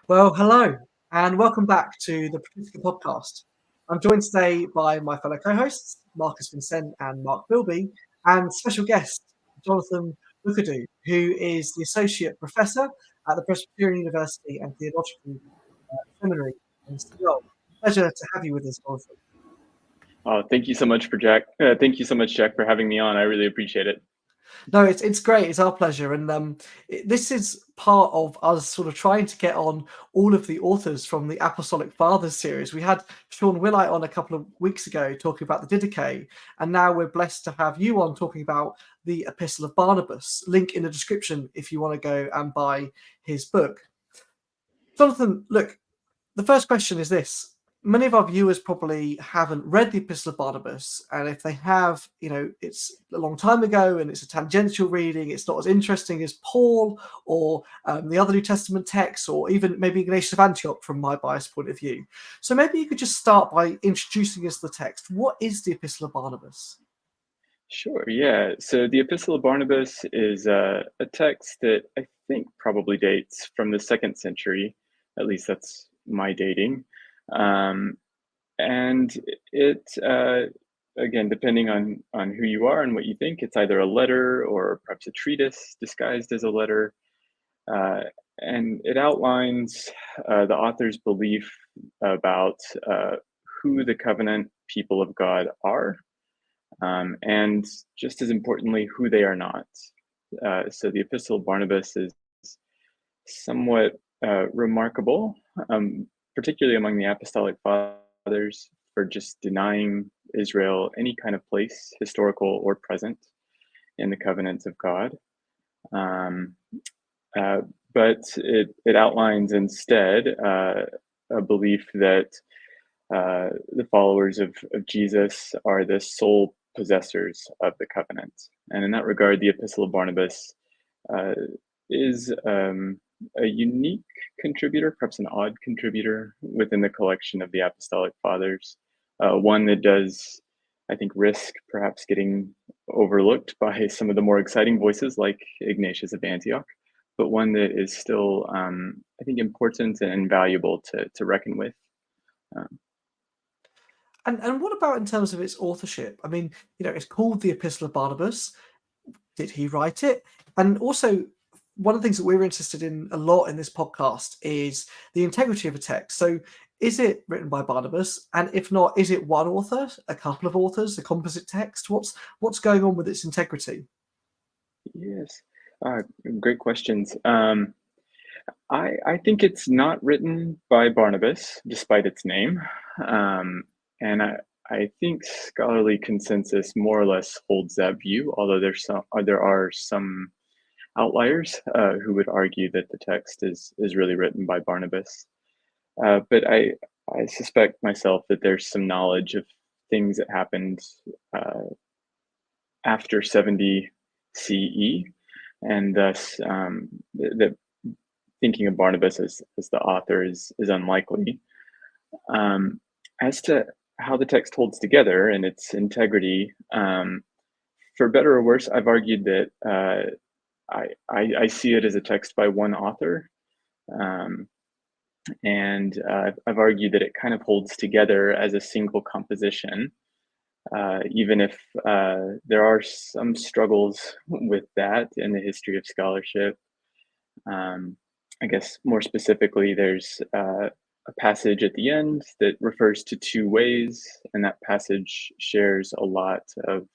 Well, hello, and welcome back to the Political Podcast. I'm joined today by my fellow co-hosts, Marcus Vincent and Mark Bilby, and special guest, Jonathon Lookadoo, who is the Associate Professor at the Presbyterian University and Theological Seminary in Seoul. Pleasure to have you with us, Jonathan. Oh, thank you so much, thank you so much, Jack, for having me on. I really appreciate it. No, it's great. It's our pleasure, and this is part of us sort of trying to get on all of the authors from the Apostolic Fathers series. We had Sean Willite on a couple of weeks ago talking about the Didache, and now we're blessed to have you on talking about the Epistle of Barnabas. Link in the description if you want to go and buy his book. Jonathan, look, the first question is this. Many of our viewers probably haven't read the Epistle of Barnabas, and if they have, it's a long time ago and it's a tangential reading. It's not as interesting as Paul or the other New Testament texts, or even maybe Ignatius of Antioch from my biased point of view. So maybe you could just start by introducing us to the text. What is the Epistle of Barnabas? Sure, yeah. So the Epistle of Barnabas is a text that I think probably dates from the 2nd century. At least that's my dating. And it, again, depending on who you are and what you think, it's either a letter or perhaps a treatise disguised as a letter. And it outlines the author's belief about who the covenant people of God are, and just as importantly, who they are not. So the Epistle of Barnabas is somewhat remarkable, particularly among the Apostolic Fathers, for just denying Israel any kind of place, historical or present, in the covenants of God. But it outlines instead a belief that the followers of Jesus are the sole possessors of the covenant. And in that regard, the Epistle of Barnabas is a unique contributor, perhaps an odd contributor within the collection of the Apostolic Fathers. One that does, I think, risk perhaps getting overlooked by some of the more exciting voices like Ignatius of Antioch, but one that is still, I think, important and valuable to reckon with. And what about in terms of its authorship? I mean, it's called the Epistle of Barnabas. Did he write it? And also, one of the things that we're interested in a lot in this podcast is the integrity of a text. So is it written by Barnabas? And if not, is it one author, a couple of authors, a composite text? What's going on with its integrity? Yes, great questions. I think it's not written by Barnabas, despite its name. And I think scholarly consensus more or less holds that view, although there are some outliers who would argue that the text is really written by Barnabas. But I suspect myself that there's some knowledge of things that happened after 70 CE, and thus that thinking of Barnabas as the author is unlikely. As to how the text holds together and its integrity, for better or worse, I've argued that I see it as a text by one author, and I've argued that it kind of holds together as a single composition, even if there are some struggles with that in the history of scholarship. I guess more specifically, there's a passage at the end that refers to two ways, and that passage shares a lot of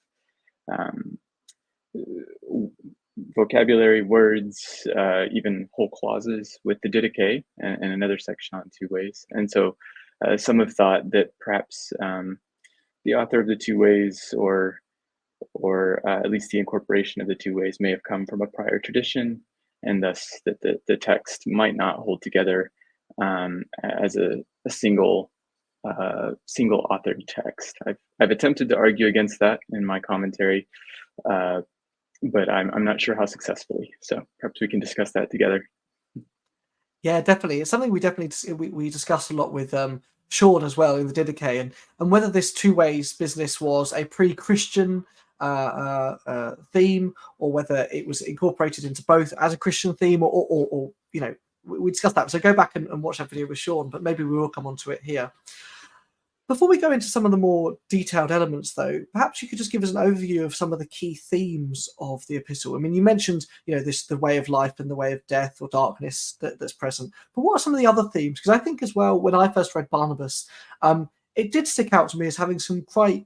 vocabulary, words, even whole clauses with the Didache, and another section on two ways. And so some have thought that perhaps the author of the two ways, or at least the incorporation of the two ways, may have come from a prior tradition, and thus that the text might not hold together as a single authored text. I've attempted to argue against that in my commentary, but I'm not sure how successfully. So perhaps we can discuss that together. Yeah, definitely. It's something we discussed a lot with Sean as well in the Didache, and whether this two ways business was a pre-Christian theme, or whether it was incorporated into both as a Christian theme, or we discussed that. So go back and watch that video with Sean, but maybe we will come onto it here. Before we go into some of the more detailed elements, though, perhaps you could just give us an overview of some of the key themes of the epistle. I mean, you mentioned, the way of life and the way of death or darkness that's present. But what are some of the other themes? Because I think as well, when I first read Barnabas, it did stick out to me as having some quite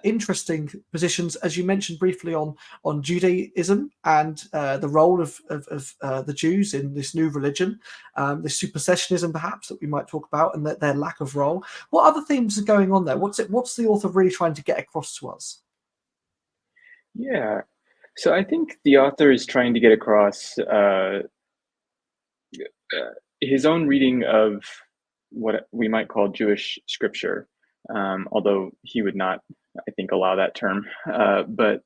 interesting positions, as you mentioned briefly on Judaism and the role of the Jews in this new religion, this supersessionism perhaps that we might talk about, and their lack of role. What other themes are going on there? What's the author really trying to get across to us? Yeah, so I think the author is trying to get across his own reading of what we might call Jewish scripture, although he would not, I think, allow that term. But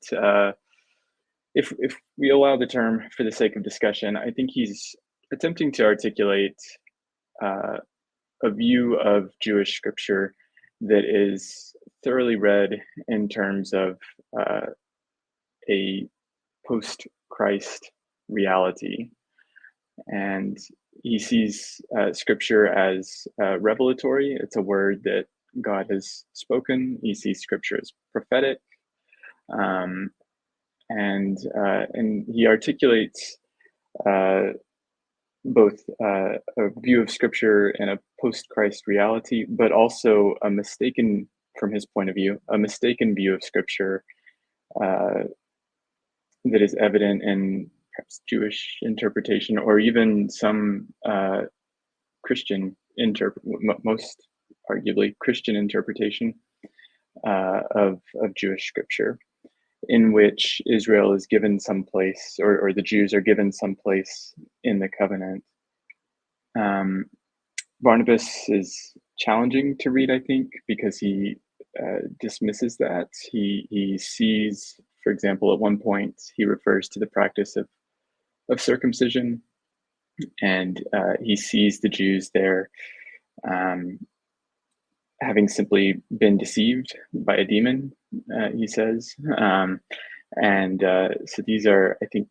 if we allow the term for the sake of discussion, I think he's attempting to articulate a view of Jewish scripture that is thoroughly read in terms of a post-Christ reality. And he sees scripture as revelatory. It's a word that God has spoken. He sees scripture as prophetic. And he articulates both a view of scripture and a post-Christ reality, but also a mistaken, from his point of view, a mistaken view of scripture that is evident in perhaps Jewish interpretation, or even some most arguably Christian interpretation of Jewish scripture, in which Israel is given some place, or the Jews are given some place in the covenant. Barnabas is challenging to read, I think, because he dismisses that. He sees, for example, at one point, he refers to the practice of circumcision, and he sees the Jews there having simply been deceived by a demon, he says. So these are, I think,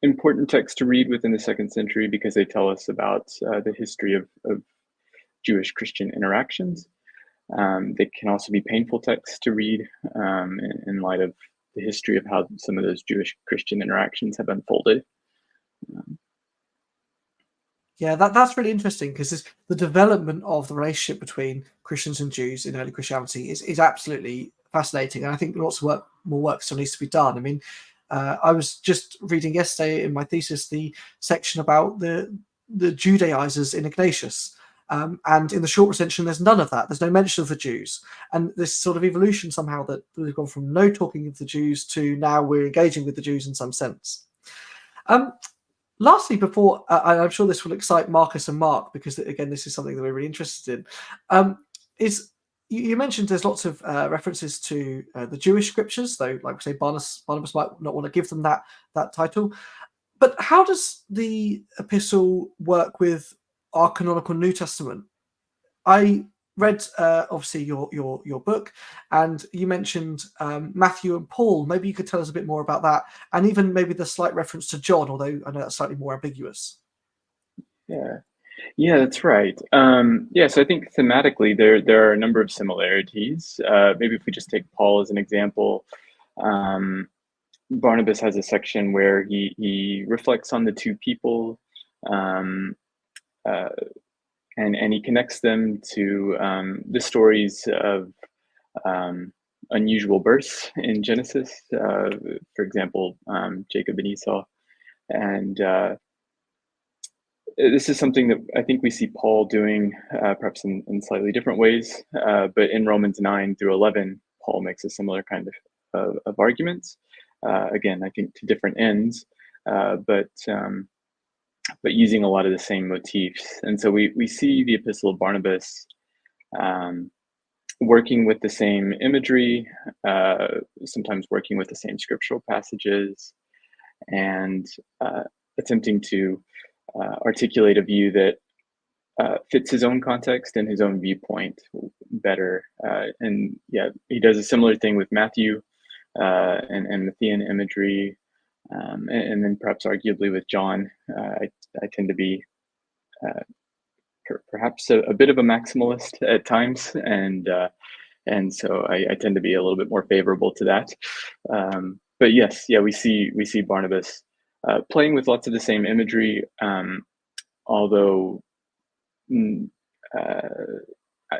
important texts to read within the 2nd century, because they tell us about the history of Jewish Christian interactions. They can also be painful texts to read in light of the history of how some of those Jewish Christian interactions have unfolded. Yeah, that's really interesting, because the development of the relationship between Christians and Jews in early Christianity is absolutely fascinating, and I think lots of more work still needs to be done. I mean, I was just reading yesterday in my thesis the section about the Judaizers in Ignatius, and in the short recension there's none of that. There's no mention of the Jews, and this sort of evolution somehow that we've gone from no talking of the Jews to now we're engaging with the Jews in some sense. Lastly, before I'm sure this will excite Marcus and Mark, because again this is something that we're really interested in, is you mentioned there's lots of references to the Jewish scriptures, though, like we say, Barnabas might not want to give them that title. But how does the epistle work with our canonical New Testament? I read obviously your book, and you mentioned Matthew and Paul. Maybe you could tell us a bit more about that, and even maybe the slight reference to John, although I know that's slightly more ambiguous. Yeah, that's right. So I think thematically there are a number of similarities. Maybe if we just take Paul as an example, Barnabas has a section where he reflects on the two people, and he connects them to the stories of unusual births in Genesis, for example, Jacob and Esau. And this is something that I think we see Paul doing, perhaps in slightly different ways, but in Romans 9 through 11, Paul makes a similar kind of arguments. Again, I think to different ends, but using a lot of the same motifs. And so we see the Epistle of Barnabas working with the same imagery, sometimes working with the same scriptural passages, and attempting to articulate a view that fits his own context and his own viewpoint better. And he does a similar thing with Matthew and Matthean imagery, And then perhaps arguably with John, I tend to be perhaps a bit of a maximalist at times, and so I tend to be a little bit more favorable to that. But yes, yeah, we see Barnabas playing with lots of the same imagery, although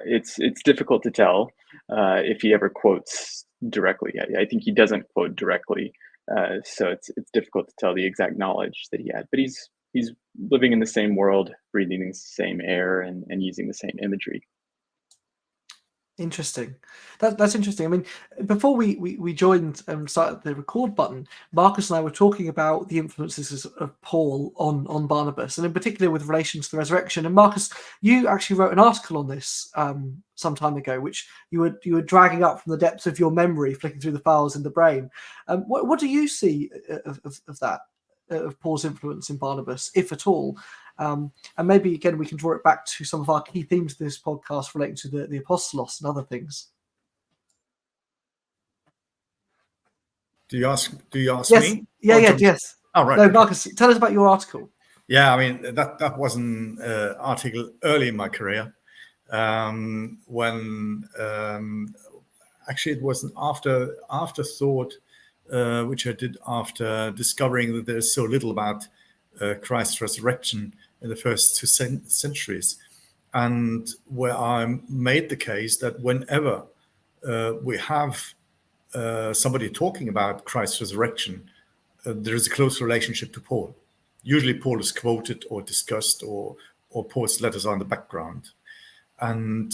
it's difficult to tell if he ever quotes directly. I think he doesn't quote directly, so it's difficult to tell the exact knowledge that he had. But he's living in the same world, breathing the same air, and using the same imagery. Interesting. That's interesting. I mean, before we joined and started the record button, Marcus and I were talking about the influences of Paul on Barnabas, and in particular with relation to the resurrection. And Marcus, you actually wrote an article on this some time ago, which you were dragging up from the depths of your memory, flicking through the files in the brain. What do you see of that, of Paul's influence in Barnabas, if at all? And maybe again we can draw it back to some of our key themes of this podcast relating to the apostolos and other things. Do you ask yes. me? Yes. Oh, right. No, okay. Marcus, tell us about your article. Yeah, I mean that was an article early in my career, when actually it was an afterthought, which I did after discovering that there's so little about Christ's resurrection in the first 2 centuries, and where I made the case that whenever we have somebody talking about Christ's resurrection, there is a close relationship to Paul. Usually Paul is quoted or discussed, or Paul's letters are in the background. And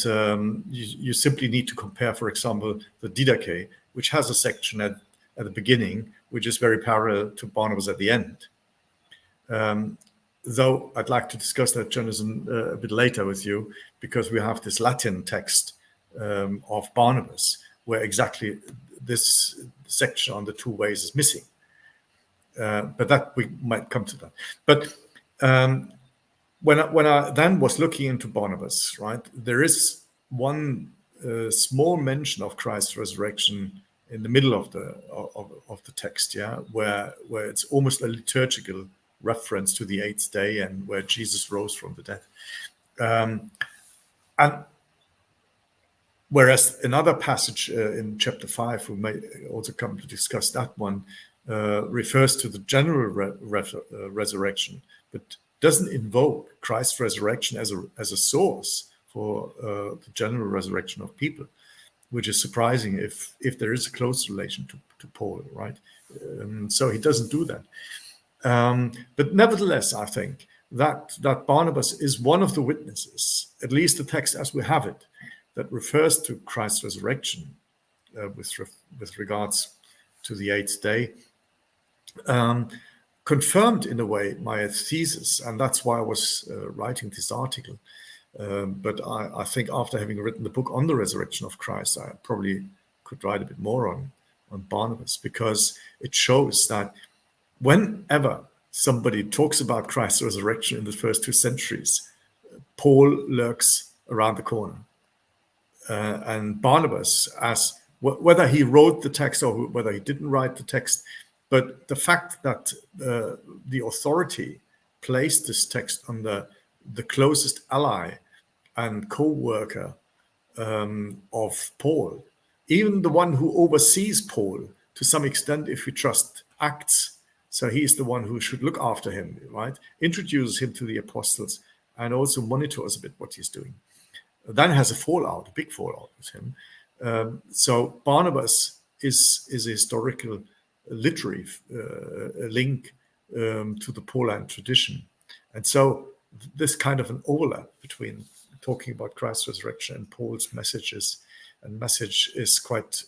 you simply need to compare, for example, the Didache, which has a section at the beginning, which is very parallel to Barnabas at the end. Though I'd like to discuss that, Jonathon, a bit later with you, because we have this Latin text of Barnabas, where exactly this section on the 2 ways is missing. But that we might come to that. But when I then was looking into Barnabas, right, there is one small mention of Christ's resurrection in the middle of the text, yeah, where it's almost a liturgical reference to the 8th day and where Jesus rose from the dead. And whereas another passage in chapter 5, we may also come to discuss that one, refers to the general resurrection, but doesn't invoke Christ's resurrection as a source for the general resurrection of people, which is surprising if there is a close relation to Paul, right? So he doesn't do that. But nevertheless, I think that Barnabas is one of the witnesses, at least the text as we have it, that refers to Christ's resurrection with regards to the 8th day, confirmed in a way my thesis, and that's why I was writing this article. But I think after having written the book on the resurrection of Christ, I probably could write a bit more on Barnabas, because it shows that whenever somebody talks about Christ's resurrection in the first 2 centuries, Paul lurks around the corner. And Barnabas, as whether he wrote the text or whether he didn't write the text, but the fact that the authority placed this text under the closest ally and co-worker of Paul, even the one who oversees Paul to some extent, if we trust Acts, so he is the one who should look after him, right? Introduces him to the apostles and also monitors a bit what he's doing. Then has a big fallout with him. So Barnabas is a historical literary link to the Pauline tradition. And so this kind of an overlap between talking about Christ's resurrection and Paul's message is quite,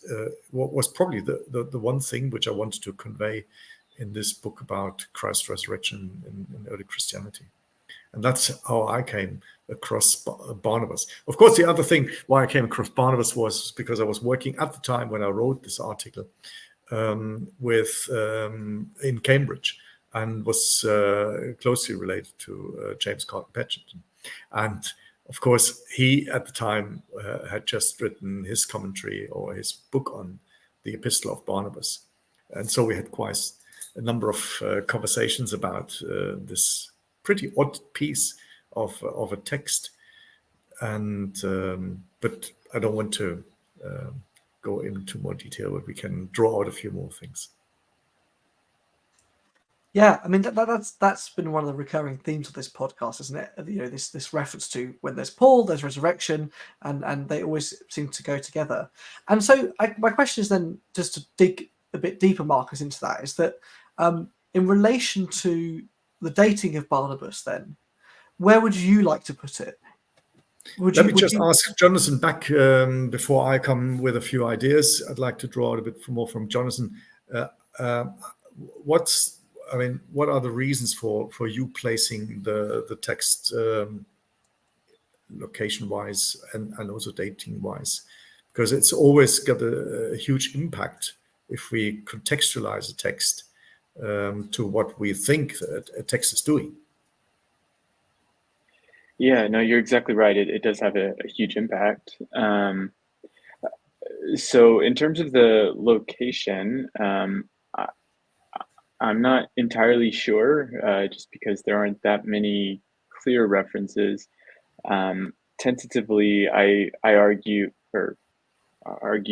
what was probably the one thing which I wanted to convey in this book about Christ's resurrection in early Christianity. And that's how I came across Barnabas. Of course, the other thing why I came across Barnabas was because I was working at the time when I wrote this article in Cambridge, and was closely related to James Carlton Patcherson. And of course, he at the time had just written his commentary or his book on the Epistle of Barnabas. And so we had quite a number of conversations about this pretty odd piece of a text, and but I don't want to go into more detail, but we can draw out a few more things. Yeah, I mean that's been one of the recurring themes of this podcast, isn't it? You know, this reference to when there's Paul, there's resurrection, and they always seem to go together. And so my question is then, just to dig a bit deeper, Marcus, into that, is that in relation to the dating of Barnabas, then where would you like to put it? Let me just ask Jonathan back before I come with a few ideas. I'd like to draw out a bit more from Jonathan. What are the reasons for you placing the text location-wise and also dating-wise? Because it's always got a huge impact if we contextualize a text to what we think that a text is doing. Yeah, no, you're exactly right. It does have a huge impact. So in terms of the location, I'm not entirely sure, just because there aren't that many clear references. Tentatively, I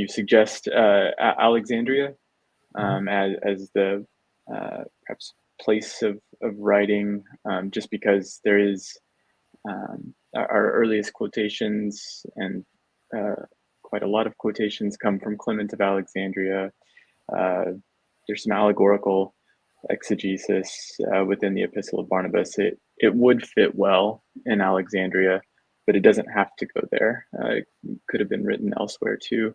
suggest Alexandria as the perhaps place of writing, just because there is our earliest quotations, and quite a lot of quotations come from Clement of Alexandria. There's some allegorical exegesis within the Epistle of Barnabas. It would fit well in Alexandria, but it doesn't have to go there. It could have been written elsewhere too.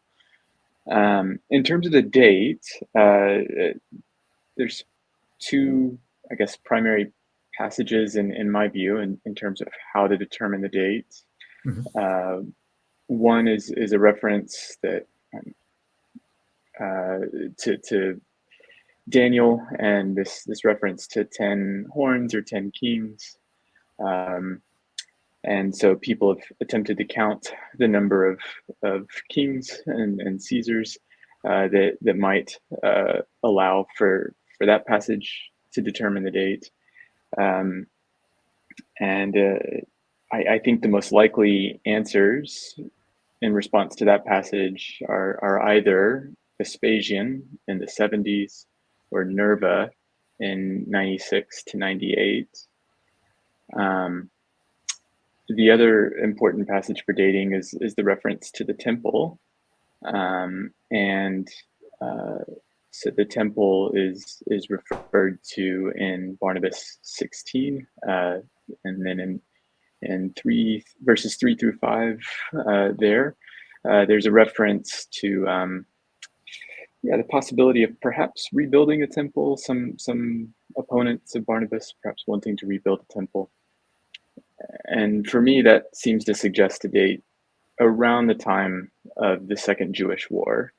In terms of the date, there's two, I guess, primary passages in my view in terms of how to determine the date. Mm-hmm. One is a reference that to Daniel, and this reference to 10 horns or 10 kings. And so people have attempted to count the number of kings and Caesars that might allow for that passage to determine the date. I think the most likely answers in response to that passage are either Vespasian in the 70s or Nerva in 96 to 98. The other important passage for dating is the reference to the temple. So the temple is referred to in Barnabas 16, and then in verses 3 through 5 there's a reference to the possibility of perhaps rebuilding a temple. Some opponents of Barnabas perhaps wanting to rebuild a temple. And for me, that seems to suggest a date around the time of the Second Jewish War.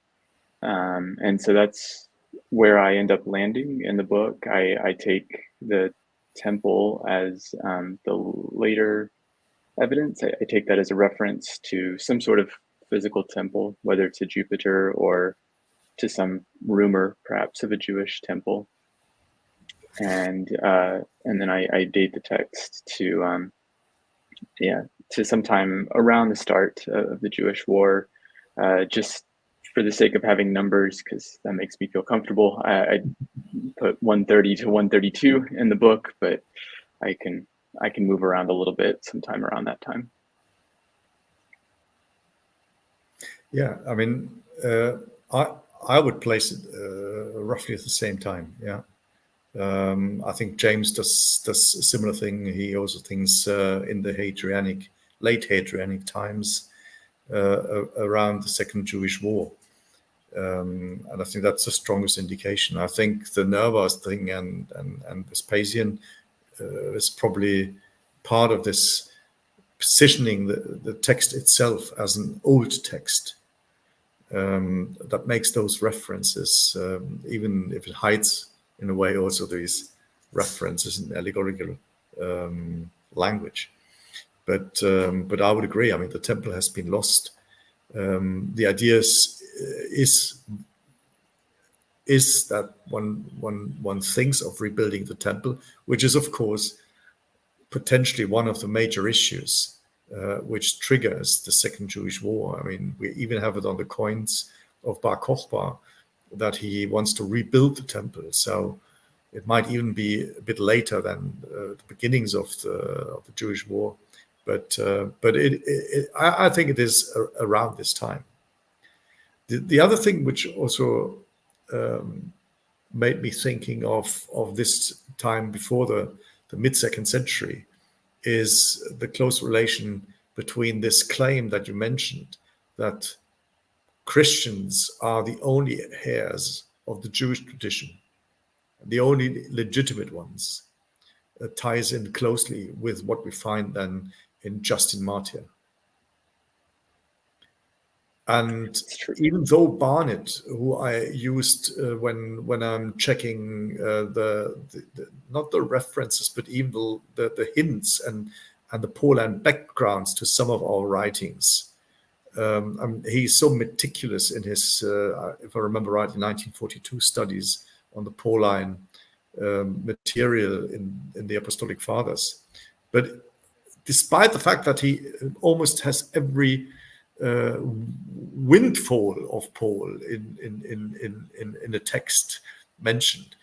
And so that's where I end up landing in the book. I take the temple as the later evidence. I take that as a reference to some sort of physical temple, whether to Jupiter or to some rumor perhaps of a Jewish temple. And then I date the text to sometime around the start of the Jewish War, just for the sake of having numbers, because that makes me feel comfortable. I put 130 to 132 in the book, but I can move around a little bit sometime around that time. Yeah, I mean, I would place it roughly at the same time. Yeah. I think James does a similar thing. He also thinks in the late Hadrianic times, around the Second Jewish War. And I think that's the strongest indication. I think the Nerva thing and Vespasian is probably part of this positioning the text itself as an old text that makes those references, even if it hides in a way also these references in allegorical language. But I would agree. I mean, the temple has been lost. The idea is is that one thinks of rebuilding the temple, which is of course potentially one of the major issues which triggers the Second Jewish War. I mean, we even have it on the coins of Bar Kokhba that he wants to rebuild the temple. So it might even be a bit later than the beginnings of the Jewish War, but I think it is around this time. The other thing which also made me thinking of this time before the mid-second century is the close relation between this claim that you mentioned, that Christians are the only heirs of the Jewish tradition, the only legitimate ones, ties in closely with what we find then in Justin Martyr. And even though Barnett, who I used when I'm checking the not the references, but even the hints and the Pauline backgrounds to some of our writings, he's so meticulous in his, if I remember right, in 1942 studies on the Pauline material in the Apostolic Fathers. But despite the fact that he almost has every windfall of Paul in the text mentioned,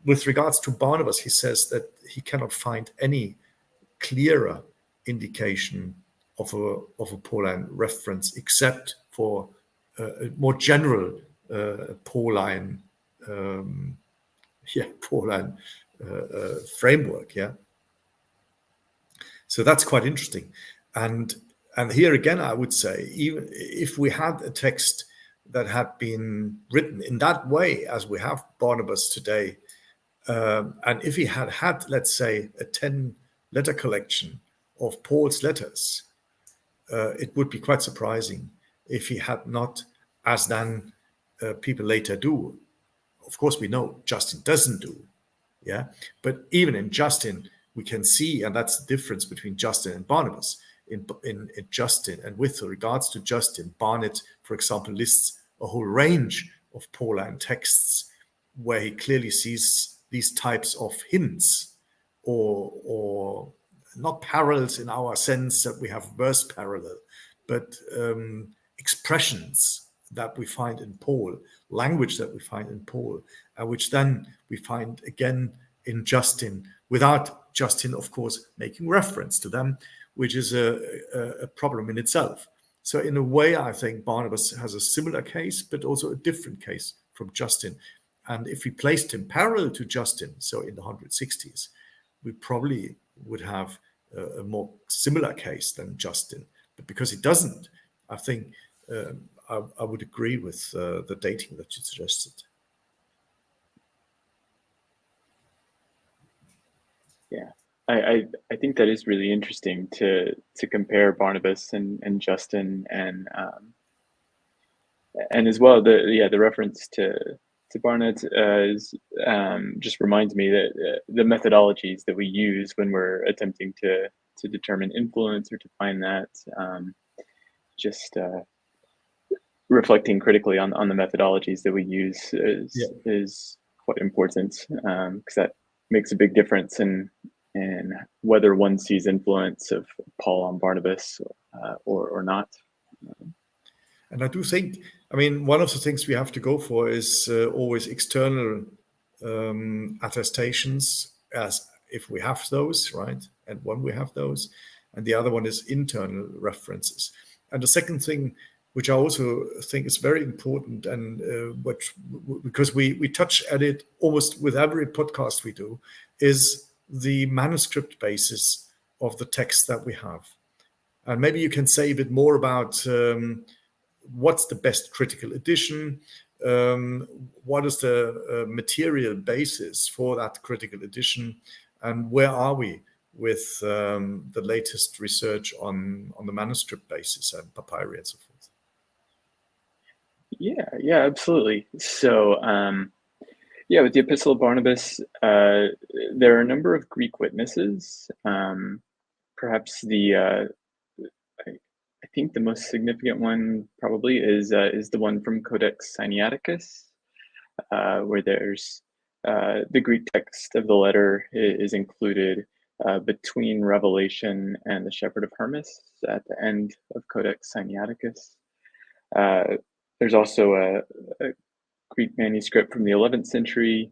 with regards to Barnabas, he says that he cannot find any clearer indication of a Pauline reference except for a more general Pauline Pauline framework. So that's quite interesting. And here again, I would say, even if we had a text that had been written in that way as we have Barnabas today, and if he had had, let's say, a 10-letter collection of Paul's letters, it would be quite surprising if he had not, as then people later do. Of course, we know Justin doesn't do, but even in Justin, we can see, and that's the difference between Justin and Barnabas. In Justin, and with regards to Justin, Barnett, for example, lists a whole range of Pauline texts where he clearly sees these types of hints or not parallels in our sense that we have verse parallel, but expressions that we find in Paul, language that we find in Paul, which then we find again in Justin, without Justin, of course, making reference to them, which is a problem in itself. So in a way, I think Barnabas has a similar case, but also a different case from Justin. And if we placed him parallel to Justin, so in the 160s, we probably would have a more similar case than Justin. But because he doesn't, I think I would agree with the dating that you suggested. Yeah. I think that is really interesting to compare Barnabas and Justin and as well the reference to Barnett is just reminds me that the methodologies that we use when we're attempting to determine influence or to find that just reflecting critically on the methodologies that we use is quite important because that makes a big difference in whether one sees influence of Paul on Barnabas or not. And I do think, I mean, one of the things we have to go for is always external attestations, as if we have those, right? And when we have those, and the other one is internal references. And the second thing, which I also think is very important, and because we touch at it almost with every podcast we do, is the manuscript basis of the text that we have. And maybe you can say a bit more about what's the best critical edition, what is the material basis for that critical edition, and where are we with the latest research on the manuscript basis and papyri and so forth. Yeah, absolutely. So with the Epistle of Barnabas, there are a number of Greek witnesses. Perhaps I think the most significant one probably is the one from Codex Sinaiticus. where there's the Greek text of the letter is included between Revelation and the Shepherd of Hermas at the end of Codex Sinaiticus. There's also a Greek manuscript from the 11th century,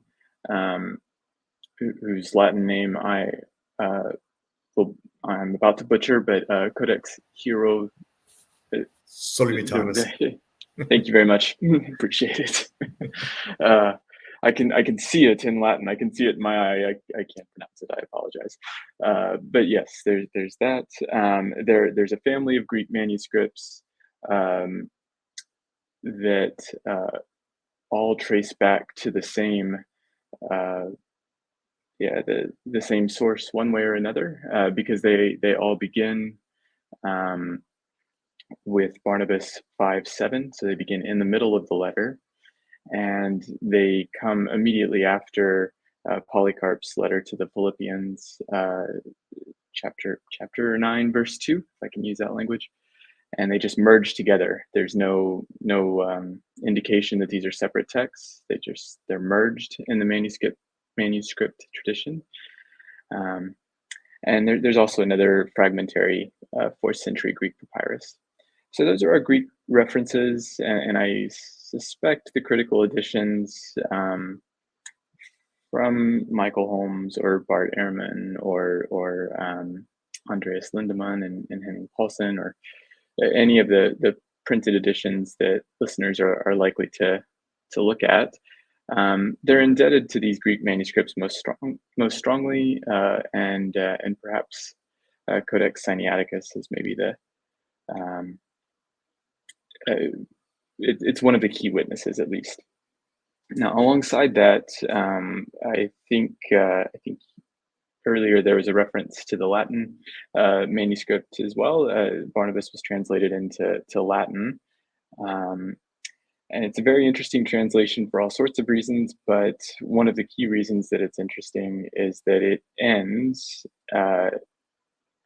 whose Latin name I'm about to butcher, but Codex Hero Solimitanus. Thank you very much. Appreciate it. I can see it in Latin. I can see it in my eye. I can't pronounce it. I apologize. But yes, there's that. There's a family of Greek manuscripts that all trace back to the same the same source one way or another, because they all begin with Barnabas 5:7, so they begin in the middle of the letter, and they come immediately after Polycarp's letter to the Philippians, chapter 9, verse 2, if I can use that language, and they just merge together. There's no indication that these are separate texts. They're merged in the manuscript tradition. And there's also another fragmentary 4th century Greek papyrus. So those are our Greek references, and I suspect the critical editions from Michael Holmes or Bart Ehrman or Andreas Lindemann and Henning Paulsen, or any of the printed editions that listeners are likely to look at. They're indebted to these Greek manuscripts most strongly, and perhaps Codex Sinaiticus is maybe it's one of the key witnesses, at least. Now, alongside that, I think earlier there was a reference to the Latin manuscript as well. Barnabas was translated into Latin. And it's a very interesting translation for all sorts of reasons, but one of the key reasons that it's interesting is that it ends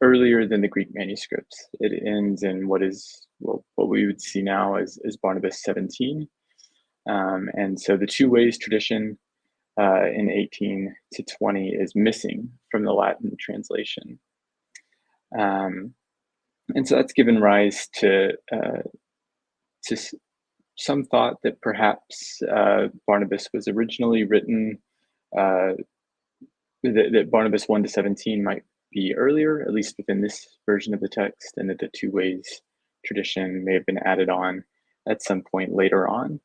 earlier than the Greek manuscripts. It ends in what we would see now as Barnabas 17. And so the two ways tradition in 18 to 20 is missing from the Latin translation. And so that's given rise to some thought that perhaps Barnabas was originally written, that Barnabas 1 to 17 might be earlier, at least within this version of the text, and that the two ways tradition may have been added on at some point later on.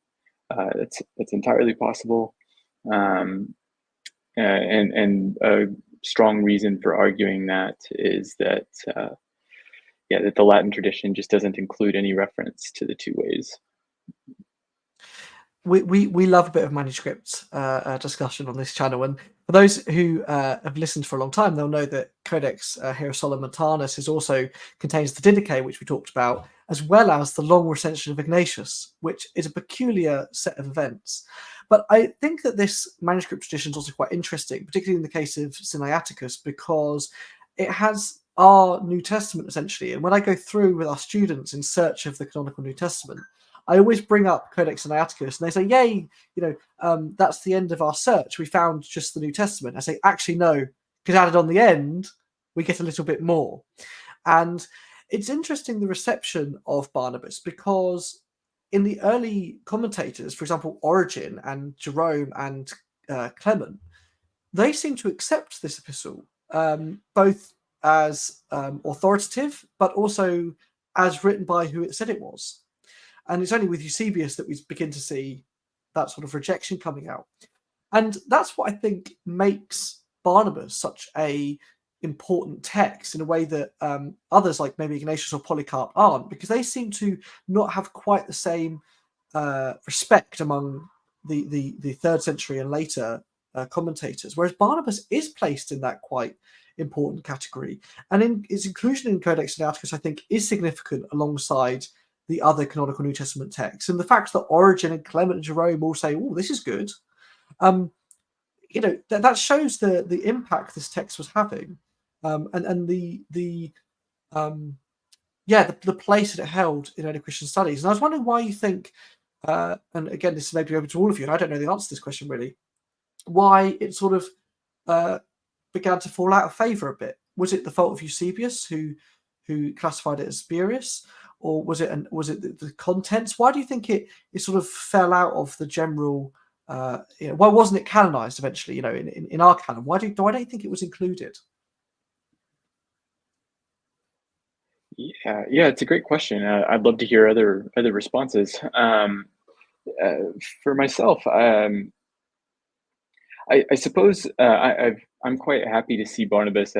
That's entirely possible. And a strong reason for arguing that is that that the Latin tradition just doesn't include any reference to the two ways. We love a bit of manuscript discussion on this channel, and for those who have listened for a long time, they'll know that Codex Hierosolymantanus also contains the Didache, which we talked about, as well as the long recension of Ignatius, which is a peculiar set of events. But I think that this manuscript tradition is also quite interesting, particularly in the case of Sinaiticus, because it has our New Testament essentially. And when I go through with our students in search of the canonical New Testament, I always bring up Codex Sinaiticus, and they say, "Yay, that's the end of our search. We found just the New Testament." I say, "Actually, no, because added on the end, we get a little bit more." And it's interesting, the reception of Barnabas, because in the early commentators, for example, Origen and Jerome and Clement, they seem to accept this epistle, both as authoritative, but also as written by who it said it was. And it's only with Eusebius that we begin to see that sort of rejection coming out. And that's what I think makes Barnabas such a important text in a way that others like maybe Ignatius or Polycarp aren't, because they seem to not have quite the same respect among the 3rd century and later commentators, whereas Barnabas is placed in that quite important category. And in its inclusion in Codex Sinaiticus, I think, is significant alongside the other canonical New Testament texts. And the fact that Origen and Clement and Jerome all say, "Oh, this is good," that shows the impact this text was having, and the place that it held in early Christian studies. And I was wondering why you think and again, this may be open to all of you, and I don't know the answer to this question really, why it sort of began to fall out of favour a bit. Was it the fault of Eusebius, who classified it as spurious, or was it the contents? Why do you think it sort of fell out of the general? Why wasn't it canonized eventually? In our canon, why don't you think it was included? Yeah, it's a great question. I'd love to hear other responses. For myself, I suppose I'm quite happy to see Barnabas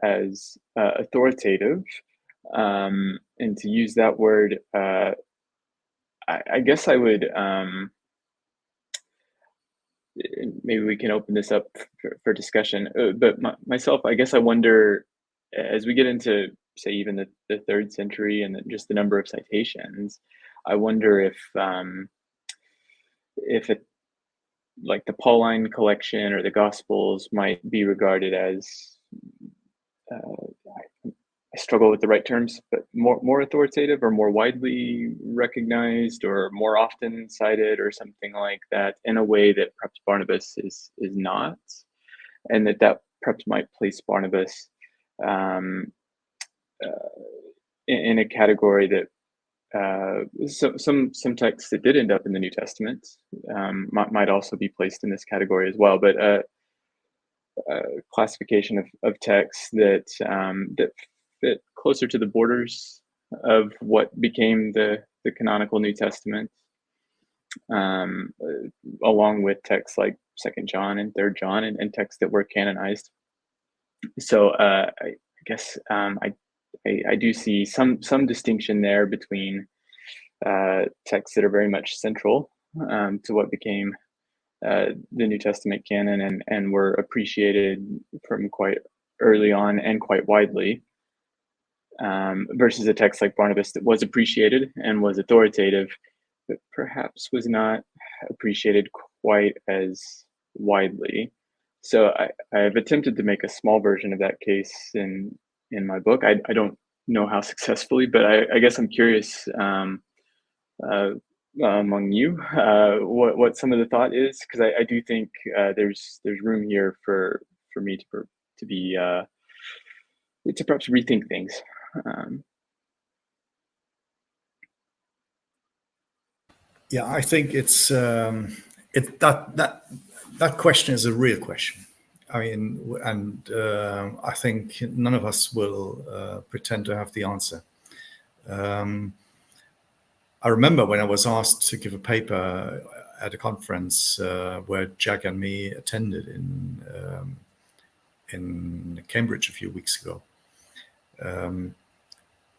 as authoritative, and to use that word. I guess I would. Maybe we can open this up for discussion. But myself, I guess I wonder, as we get into, say, even the 3rd century and just the number of citations, I wonder if it, like the Pauline collection or the Gospels, might be regarded as, I struggle with the right terms, but more authoritative or more widely recognized or more often cited or something like that, in a way that perhaps Barnabas is not, and that perhaps might place Barnabas in a category that some texts that did end up in the New Testament might also be placed in this category as well. But classification of texts that fit closer to the borders of what became the canonical New Testament, along with texts like 2nd John and 3rd John, and texts that were canonized. So I guess I do see some distinction there between texts that are very much central to what became the New Testament canon and were appreciated from quite early on and quite widely, versus a text like Barnabas that was appreciated and was authoritative, but perhaps was not appreciated quite as widely. So I've attempted to make a small version of that case in my book. I don't know how successfully, but I guess I'm curious among you what some of the thought is, because I do think there's room here for me to be to perhaps rethink things. Yeah, I think it's that question is a real question. I mean, and I think none of us will pretend to have the answer. I remember when I was asked to give a paper at a conference where Jack and me attended in Cambridge a few weeks ago.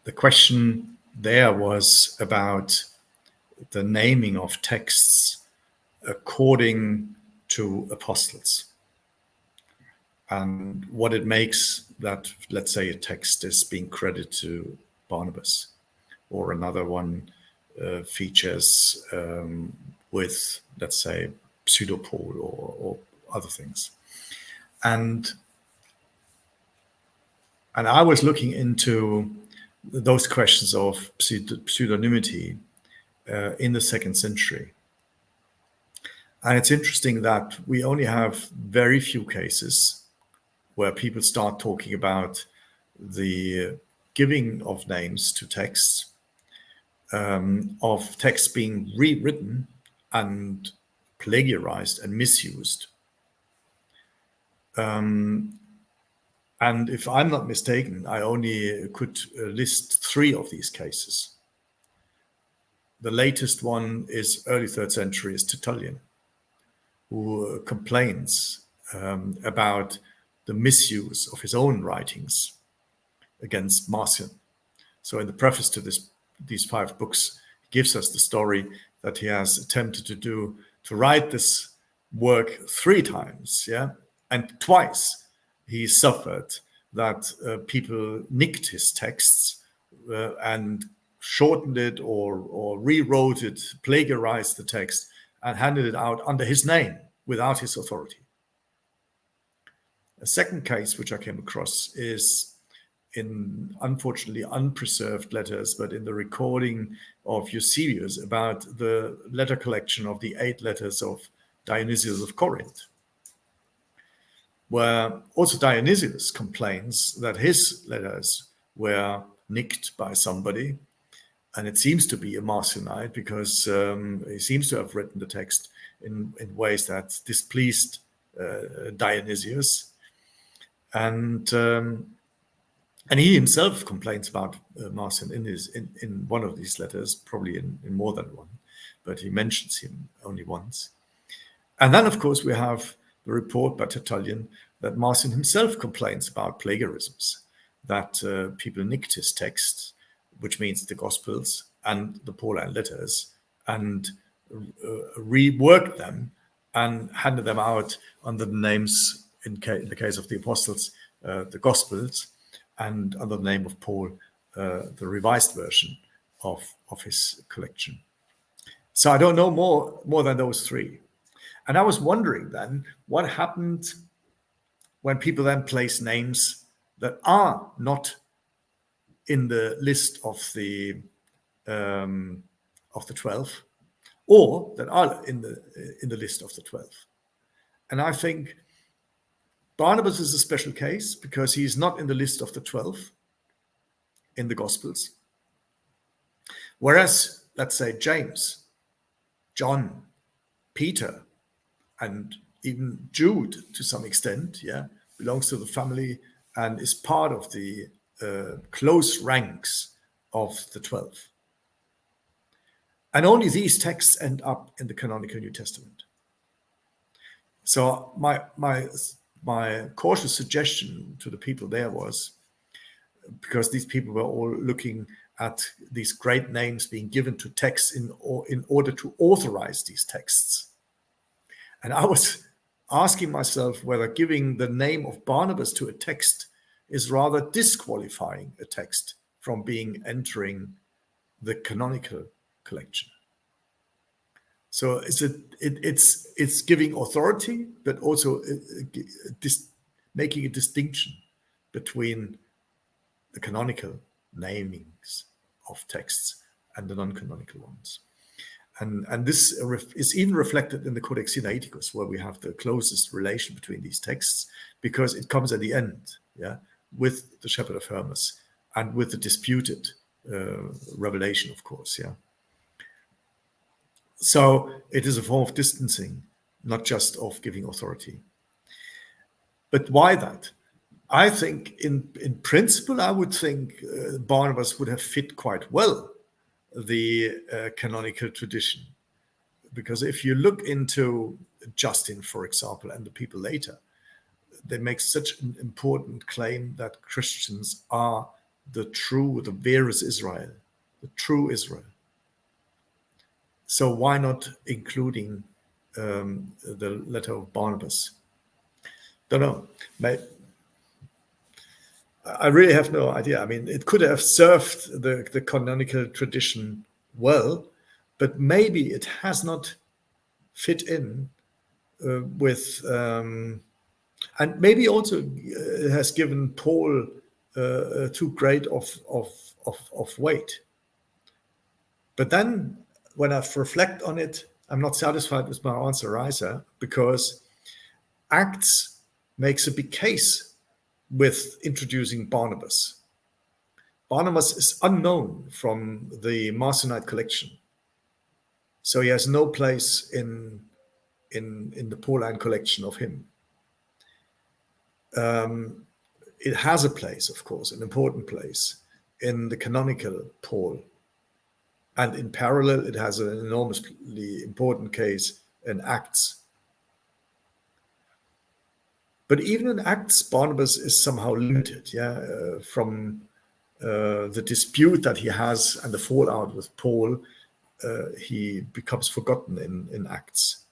The question there was about the naming of texts according to apostles, and what it makes that, let's say, a text is being credited to Barnabas, or another one features with, let's say, pseudo-Paul or other things. And I was looking into those questions of pseudonymity in the 2nd century. And it's interesting that we only have very few cases where people start talking about the giving of names to texts, of texts being rewritten and plagiarized and misused. And if I'm not mistaken, I only could list 3 of these cases. The latest one is early 3rd century, is Tertullian, who complains about the misuse of his own writings against Marcion. So in the preface to these 5 books, he gives us the story that he has attempted to write this work 3 times, and twice he suffered that people nicked his texts and shortened it or rewrote it, plagiarized the text, and handed it out under his name without his authority. A second case which I came across is in unfortunately unpreserved letters, but in the recording of Eusebius about the letter collection of the 8 letters of Dionysius of Corinth, where also Dionysius complains that his letters were nicked by somebody. And it seems to be a Marcionite, because he seems to have written the text in ways that displeased Dionysius. And he himself complains about Marcion in one of these letters, probably in more than one, but he mentions him only once. And then, of course, we have the report by Tertullian that Marcion himself complains about plagiarisms, that people nicked his texts, which means the Gospels and the Pauline letters, and reworked them and handed them out under the names, in the case of the Apostles, the Gospels, and under the name of Paul, the revised version of his collection. So I don't know more than those 3. And I was wondering then, what happened when people then place names that are not in the list of the 12, or that are in the list of the 12. And I think Barnabas is a special case because he's not in the list of the 12 in the Gospels. Whereas, let's say, James, John, Peter, and even Jude, to some extent, belongs to the family and is part of the close ranks of the 12. And only these texts end up in the canonical New Testament. So my cautious suggestion to the people there was, because these people were all looking at these great names being given to texts in order to authorize these texts. And I was asking myself whether giving the name of Barnabas to a text is rather disqualifying a text from entering the canonical collection. So it's giving authority, but also making a distinction between the canonical namings of texts and the non-canonical ones. And this is even reflected in the Codex Sinaiticus, where we have the closest relation between these texts, because it comes at the end, with the Shepherd of Hermas and with the disputed revelation, of course, So it is a form of distancing, not just of giving authority. But why that? I think in principle, I would think Barnabas would have fit quite well the canonical tradition. Because if you look into Justin, for example, and the people later, they make such an important claim that Christians are the verus Israel, the true Israel. So why not including the letter of Barnabas? Don't know. I really have no idea. I mean, it could have served the canonical tradition well, but maybe it has not fit in with, and maybe also it has given Paul too great of weight. But then, when I reflect on it, I'm not satisfied with my answer either, because Acts makes a big case with introducing Barnabas. Barnabas is unknown from the Marcionite collection, so he has no place in the Pauline collection of him. It has a place, of course, an important place in the canonical Paul. And in parallel, it has an enormously important case in Acts. But even in Acts, Barnabas is somehow limited, from the dispute that he has and the fallout with Paul. He becomes forgotten in Acts.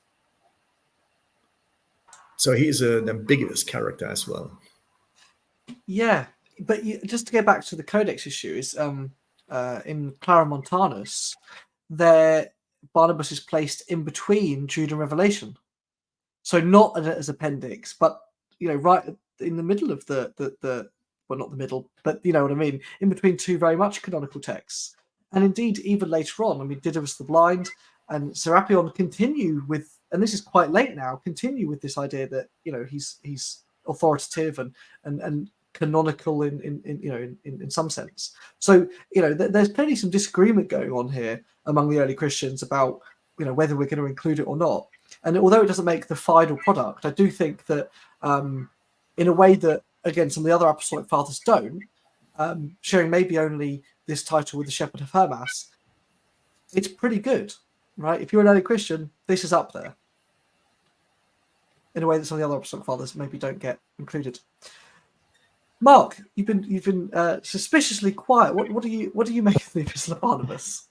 So he is an ambiguous character as well. Yeah, but just to go back to the Codex issue, is in Clara Montanus, Barnabas is placed in between Jude and Revelation, so not as appendix, but right in the middle of the well, not the middle, but you know what I mean, in between two very much canonical texts. And indeed, even later on, I mean, Didymus the Blind and Serapion continue with, and this is quite late now, continue with this idea that, you know, he's authoritative and canonical in some sense. So, you know, there's clearly some disagreement going on here among the early Christians about, you know, whether we're going to include it or not. And although it doesn't make the final product, I do think that in a way that, again, some of the other apostolic fathers don't, sharing maybe only this title with the Shepherd of Hermas, it's pretty good, right? If you're an early Christian, this is up there in a way that some of the other apostolic fathers maybe don't get included. Mark, you've been suspiciously quiet. What do you make of the Epistle of Barnabas?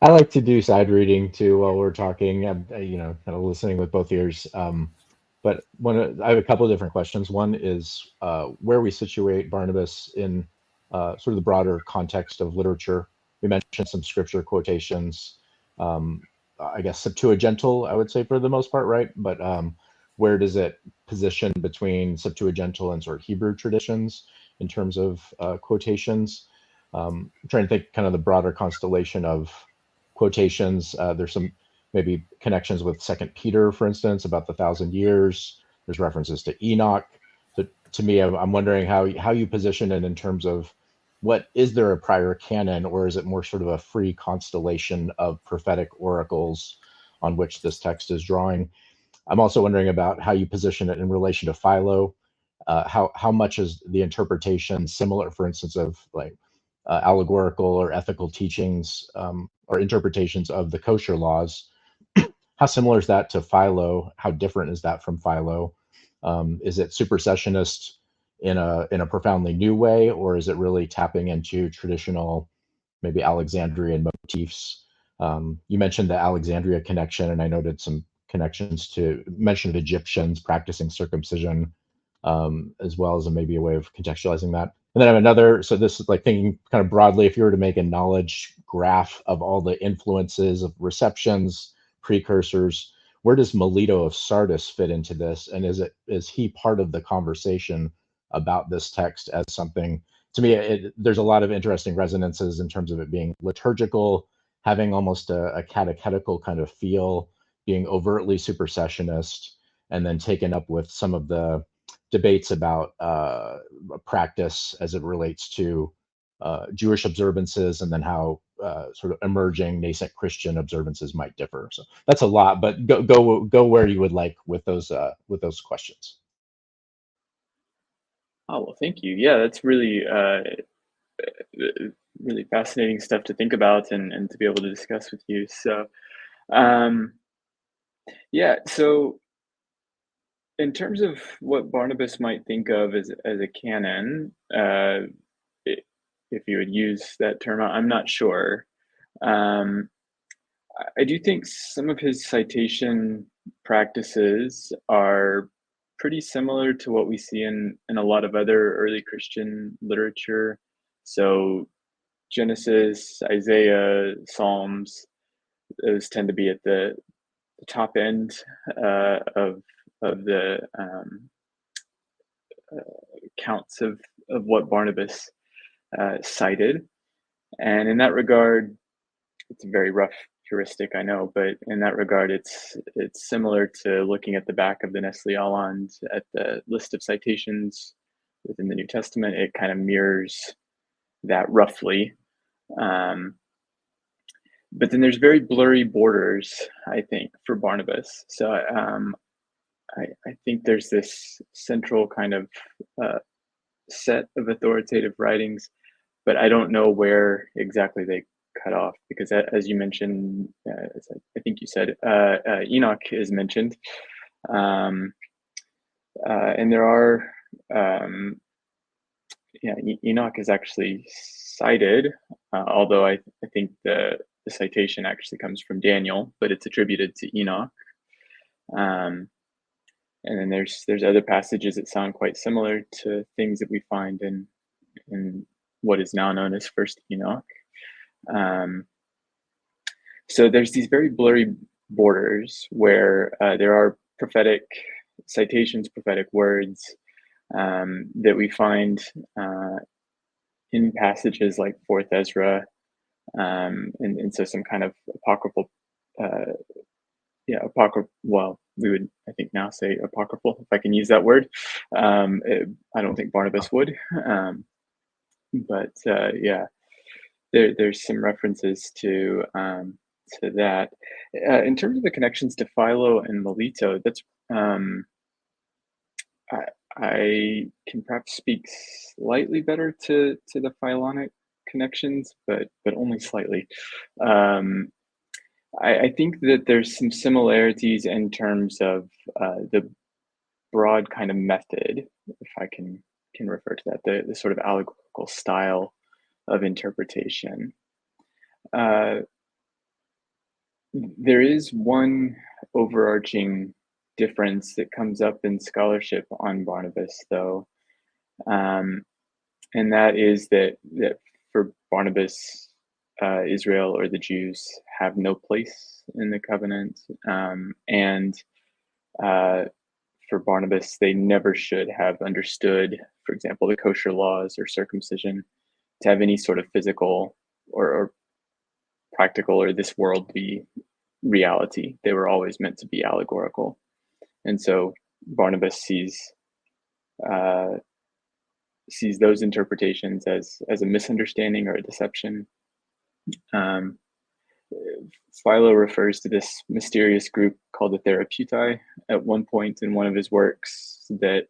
I like to do side reading too while we're talking. I'm, you know, kind of listening with both ears. But I have a couple of different questions. One is where we situate Barnabas in sort of the broader context of literature. We mentioned some scripture quotations. I guess Septuagintal, I would say for the most part, right? But where does it position between Septuagintal and sort of Hebrew traditions in terms of quotations? I'm trying to think kind of the broader constellation of quotations. There's some maybe connections with Second Peter, for instance, about the 1,000 years. There's references to Enoch. So to me, I'm wondering how you position it in terms of what is there a prior canon, or is it more sort of a free constellation of prophetic oracles on which this text is drawing? I'm also wondering about how you position it in relation to Philo. How much is the interpretation similar, for instance, of like allegorical or ethical teachings or interpretations of the kosher laws? How similar is that to Philo? How different is that from Philo? Is it supersessionist in a profoundly new way, or is it really tapping into traditional, maybe Alexandrian motifs? You mentioned the Alexandria connection, and I noted some connections to mention of Egyptians practicing circumcision, as well as maybe a way of contextualizing that. And then I have another, so this is like thinking kind of broadly, if you were to make a knowledge graph of all the influences of receptions, precursors, where does Melito of Sardis fit into this? And is he part of the conversation about this text as something, to me, there's a lot of interesting resonances in terms of it being liturgical, having almost a catechetical kind of feel, being overtly supersessionist, and then taken up with some of the debates about practice as it relates to Jewish observances, and then how sort of emerging nascent Christian observances might differ. So that's a lot, but go where you would like with those questions. Oh, well, thank you. Yeah, that's really really fascinating stuff to think about and to be able to discuss with you. So yeah, so in terms of what Barnabas might think of as a canon, if you would use that term, I'm not sure. I do think some of his citation practices are pretty similar to what we see in a lot of other early Christian literature. So Genesis, Isaiah, Psalms, those tend to be at the top end of the counts of what Barnabas cited. And in that regard, it's a very rough heuristic, I know, but in that regard, it's similar to looking at the back of the Nestle Aland at the list of citations within the New Testament. It kind of mirrors that roughly. But then there's very blurry borders, I think, for Barnabas. So I think there's this central kind of set of authoritative writings, but I don't know where exactly they cut off, because as you mentioned, as I think you said, Enoch is mentioned, and there are, Enoch is actually cited, although I think the citation actually comes from Daniel, but it's attributed to Enoch. And then there's other passages that sound quite similar to things that we find in what is now known as First Enoch. So there's these very blurry borders where there are prophetic citations, prophetic words, that we find in passages like 4th Ezra, and so some kind of apocryphal, well, we would, I think, now say apocryphal, if I can use that word. I don't think Barnabas would, but yeah, there's some references to that. In terms of the connections to Philo and Melito, that's I can perhaps speak slightly better to the Philonic connections, but only slightly. I think that there's some similarities in terms of the broad kind of method, if I can refer to that, the sort of allegorical style of interpretation. There is one overarching difference that comes up in scholarship on Barnabas, though, and that is that for Barnabas, Israel or the Jews have no place in the covenant, and for Barnabas, they never should have understood, for example, the kosher laws or circumcision to have any sort of physical or practical or this worldly reality. They were always meant to be allegorical. And so Barnabas sees those interpretations as a misunderstanding or a deception. Philo refers to this mysterious group called the Therapeutai at one point in one of his works that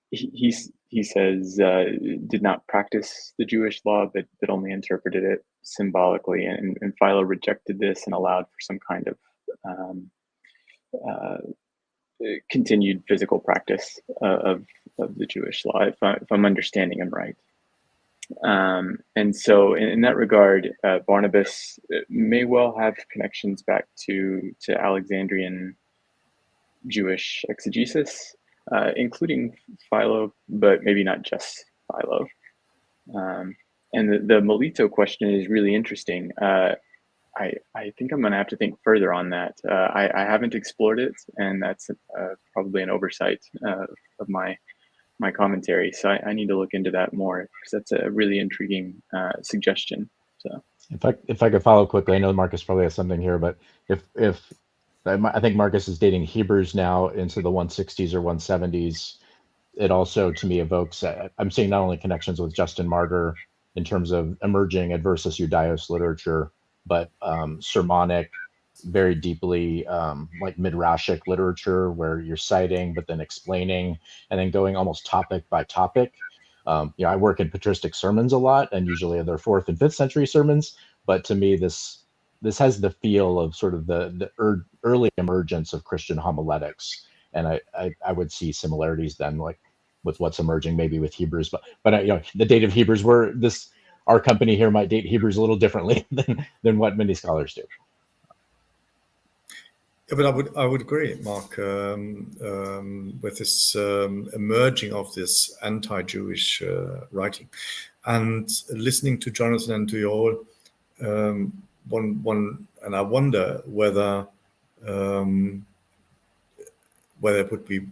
he says did not practice the Jewish law, but only interpreted it symbolically. And Philo rejected this and allowed for some kind of continued physical practice of the Jewish law, if I'm understanding him right. And so in that regard, Barnabas may well have connections back to Alexandrian Jewish exegesis, including Philo, but maybe not just Philo. And the Melito question is really interesting. I think I'm going to have to think further on that. I haven't explored it, and that's probably an oversight of my commentary. So I need to look into that more, because that's a really intriguing suggestion. So if I could follow quickly, I know Marcus probably has something here, but if I think Marcus is dating Hebrews now into the 160s or 170s, it also to me evokes, I'm seeing not only connections with Justin Martyr in terms of emerging Adversus Judaeus literature, but sermonic, very deeply like midrashic literature where you're citing but then explaining and then going almost topic by topic. I work in patristic sermons a lot, and usually they're 4th and 5th century sermons, but to me this has the feel of sort of the early emergence of Christian homiletics, and I would see similarities then, like with what's emerging maybe with Hebrews, but the date of Hebrews, our company here might date Hebrews a little differently than what many scholars do. Yeah, but I would agree, Mark, with this emerging of this anti-Jewish writing, and listening to Jonathan and to you all. And I wonder whether it would be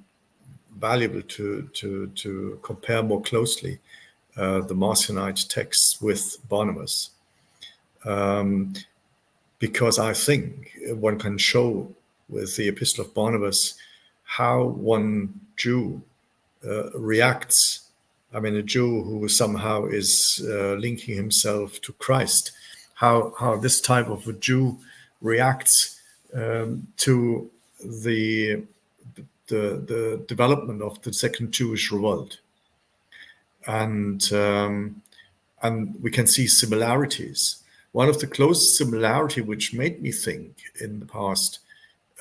valuable to compare more closely the Marcionite texts with Barnabas, because I think one can show with the Epistle of Barnabas how one Jew reacts. I mean, a Jew who somehow is linking himself to Christ, how this type of a Jew reacts to the development of the Second Jewish Revolt, and we can see similarities. One of the closest similarity which made me think in the past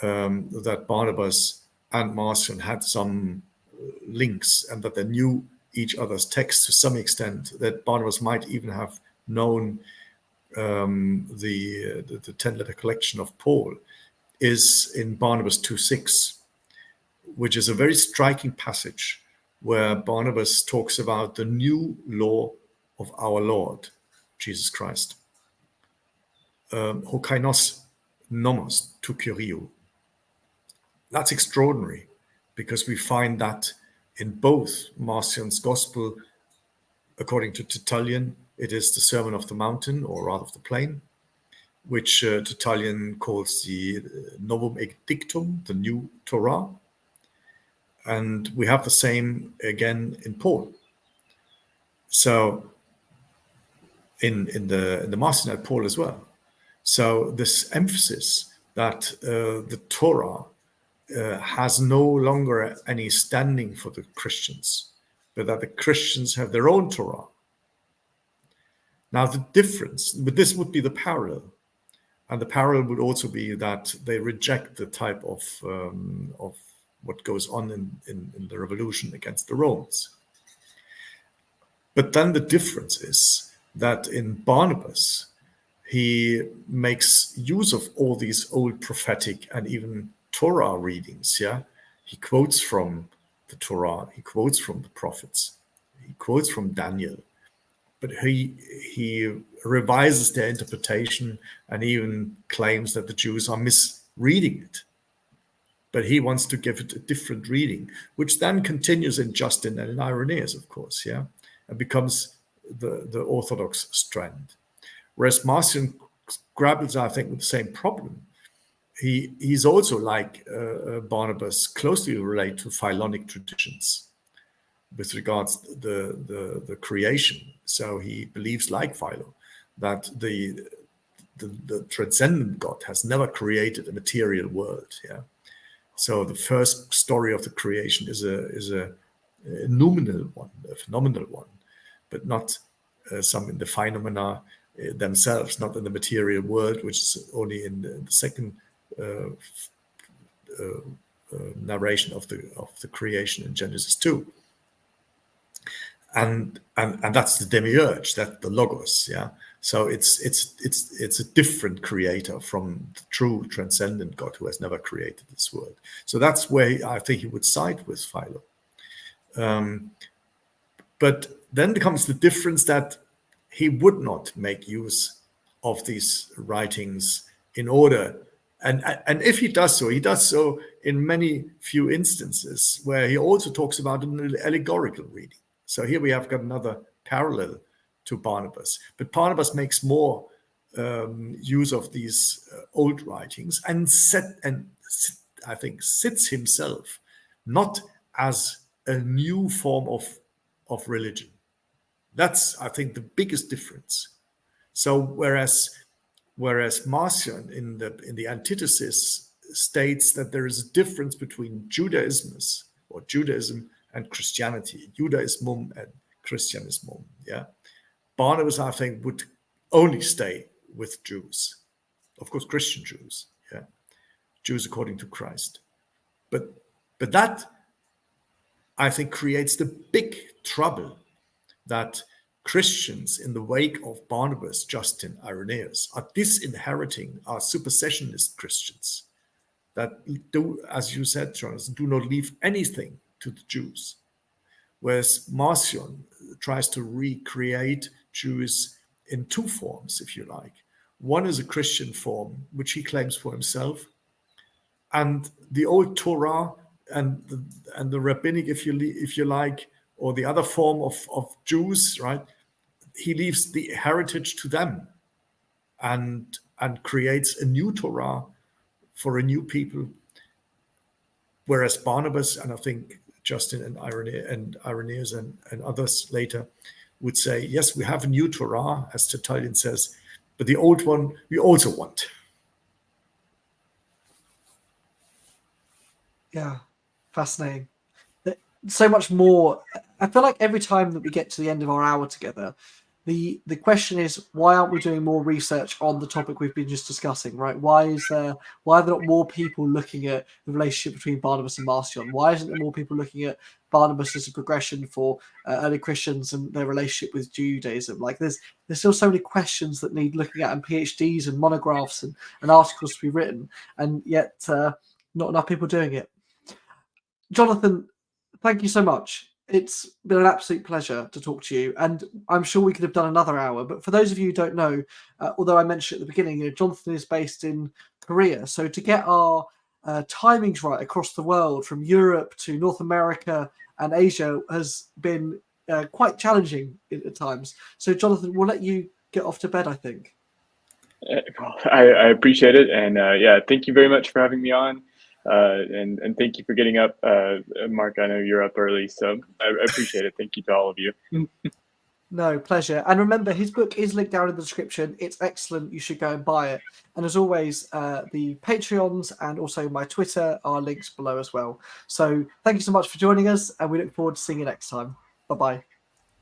that Barnabas and Marcion had some links, and that they knew each other's texts to some extent, that Barnabas might even have known the 10-letter collection of Paul, is in Barnabas 2:6, which is a very striking passage where Barnabas talks about the new law of our Lord Jesus Christ. Hokainos nomos tu kyriou. That's extraordinary. because we find that in both Marcion's Gospel, according to Tertullian, it is the Sermon of the Mountain, or rather of the Plain, which Tertullian calls the Novum Edictum, the new Torah. And we have the same again in Paul. So in the Marcionite Paul as well. So this emphasis that the Torah has no longer any standing for the Christians, but that the Christians have their own Torah. Now the difference, but this would be the parallel, and the parallel would also be that they reject the type of what goes on in the revolution against the Romans. But then the difference is that in Barnabas, he makes use of all these old prophetic and even Torah readings. Yeah, he quotes from the Torah, he quotes from the prophets, he quotes from Daniel, but he revises their interpretation and even claims that the Jews are misreading it. But he wants to give it a different reading, which then continues in Justin and in Irenaeus, of course, yeah, and becomes the Orthodox strand. Whereas Marcion grapples, I think, with the same problem. He's also like Barnabas, closely related to Philonic traditions with regards to the creation. So he believes, like Philo, that the transcendent God has never created a material world. Yeah. So the first story of the creation is a nominal one, a phenomenal one, but not some in the phenomena themselves, not in the material world, which is only in the second narration of the creation in Genesis 2. And that's the demiurge, that's the logos, yeah. So it's a different creator from the true transcendent God who has never created this world. So that's where I think he would side with Philo. But then comes the difference that he would not make use of these writings in order, and if he does so in many few instances where he also talks about an allegorical reading. So here we have got another parallel to Barnabas, but Barnabas makes more use of these old writings and I think sits himself not as a new form of religion. That's, I think, the biggest difference. So whereas Marcion in the antithesis states that there is a difference between Judaism and Christianity, Judaismum and Christianismum, yeah. Barnabas, I think, would only stay with Jews, of course, Christian Jews, yeah, Jews according to Christ. But that, I think, creates the big trouble that Christians in the wake of Barnabas, Justin, Irenaeus are disinheriting, are supersessionist Christians that do, as you said, Jonathan, do not leave anything to the Jews. Whereas Marcion tries to recreate Jews in two forms, if you like. One is a Christian form, which he claims for himself, and the old Torah and the rabbinic, if you like, or the other form of Jews, right? He leaves the heritage to them and creates a new Torah for a new people. Whereas Barnabas, and I think Justin and Irenaeus and others later would say, yes, we have a new Torah, as Tertullian says, but the old one we also want. Yeah, fascinating. So much more. I feel like every time that we get to the end of our hour together, the question is, why aren't we doing more research on the topic we've been just discussing, right? Why are there not more people looking at the relationship between Barnabas and Marcion? Why isn't there more people looking at Barnabas as a progression for early Christians and their relationship with Judaism? Like there's still so many questions that need looking at, and PhDs and monographs and articles to be written, and yet not enough people doing it. Jonathan, thank you so much. It's been an absolute pleasure to talk to you, and I'm sure we could have done another hour. But for those of you who don't know, although I mentioned at the beginning, Jonathan is based in Korea. So to get our timings right across the world, from Europe to North America and Asia, has been quite challenging at times. So, Jonathan, we'll let you get off to bed, I think. Well, I appreciate it, and yeah, thank you very much for having me on, and thank you for getting up, Mark. I know you're up early, so I appreciate it. Thank you to all of you. No, pleasure. And remember, his book is linked down in the description. It's excellent. You should go and buy it. And as always, the Patreons and also my Twitter are links below as well. So thank you so much for joining us, and we look forward to seeing you next time. Bye-bye.